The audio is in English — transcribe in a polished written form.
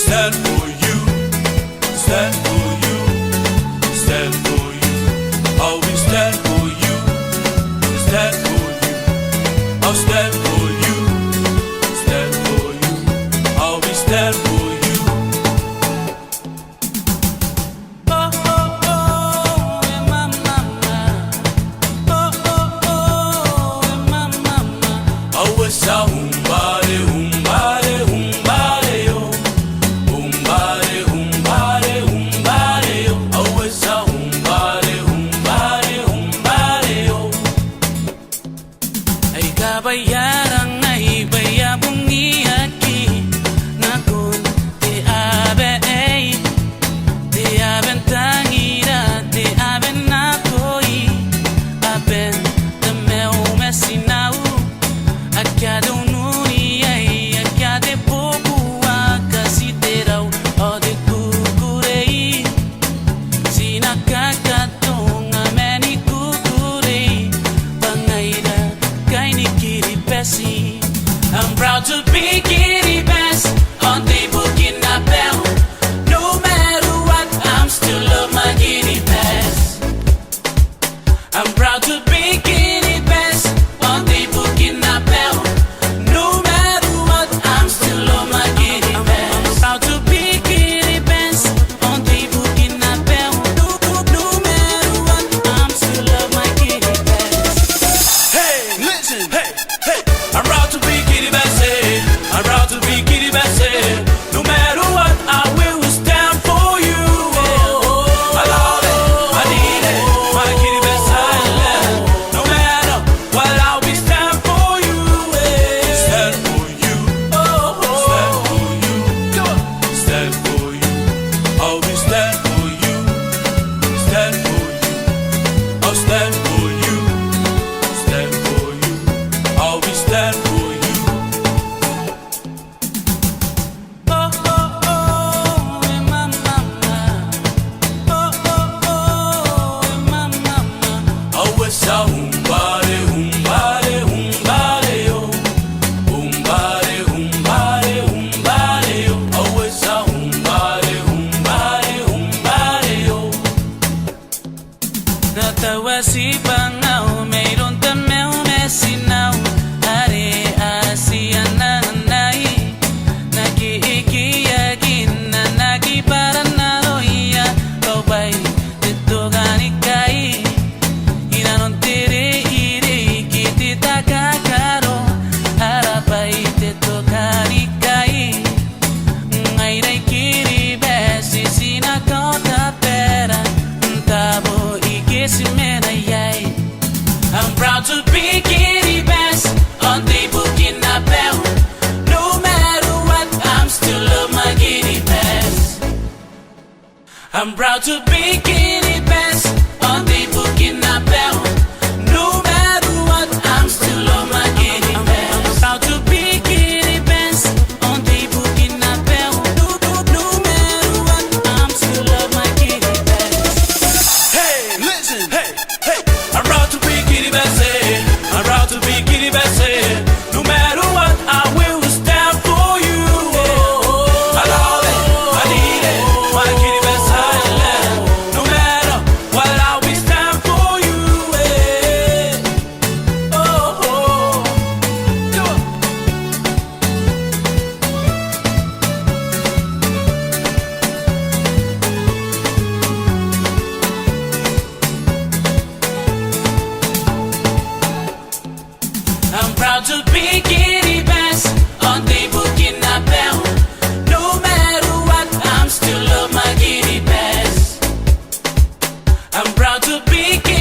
stand for you, stand for you, stand for you. Always stand for you, stand for you. I'll stand for you, stand for you. Always stand for you. Humbare, humbare, humbare, yo. Humbare, humbare, humbare, yo. Always a humbare, humbare, humbare, yo. Ay kabayarang ay bayabong iaki nakon te abe ay te aben tangira te aben nakoi aben te meu mesinau akado nuni ay akade poku akasiterau ode kukurei sinakakatonga meni kukurei bangaira kaini Kiribati. I'm proud to be Kiribati on the Burkina Faso. No matter what, I'm still love my Kiribati. I'm proud to be Kiribati on the Burkina Faso. No matter what, I'm still love my Kiribati. I'm proud to be Kiribati on the Burkina Faso. No matter what, I'm still love my Kiribati. Hey, listen, hey, hey. I'm proud to be Kiribati. I'm proud to be Kiribati. No matter what, I will stand for you. I love it, I need it, my Kiribati island. No matter what, I'll be stand for you. Stand for you, stand for you, stand for you. I'll be stand for you, stand for you. I'll stand for you, stand for you. I'll be stand for you. Always a humbare, humbare, humbare, yo. Humbare, humbare, humbare, yo. Always a humbare, humbare, humbare, yo. Natawa si Pangao, mayroon tamang mesinaw. Are Asia nanay, nakiikiyagin na nakiparanaroya. Kaubay, dito ganikay. Inanon tiri iri kiti takakaro. Harapay, dito ganikay. Ngayray Kiribati, sinakota pera. Tabo ikisimenayay. I'm proud to be Kiribati on the Burkina Faso. No matter what, I'm still love my Kiribati. I'm proud to be Kiribati on the Burkina Faso. No matter what, I'm still love my Kiribati. I'm proud to be Kiribati on the Burkina Faso. No matter what, I'm still love my Kiribati. Hey, listen, hey, hey. I'm proud to be Kiribati. I'm proud to be Kiribati. No matter what, I will stand for you. I love it, I need it, my Kiribati island. No matter what, I'll be stand for you. I'm proud to be Kiribati on the Burkina Faso. No matter what, I'm still love my Kiribati. I'm proud to be Kiribati.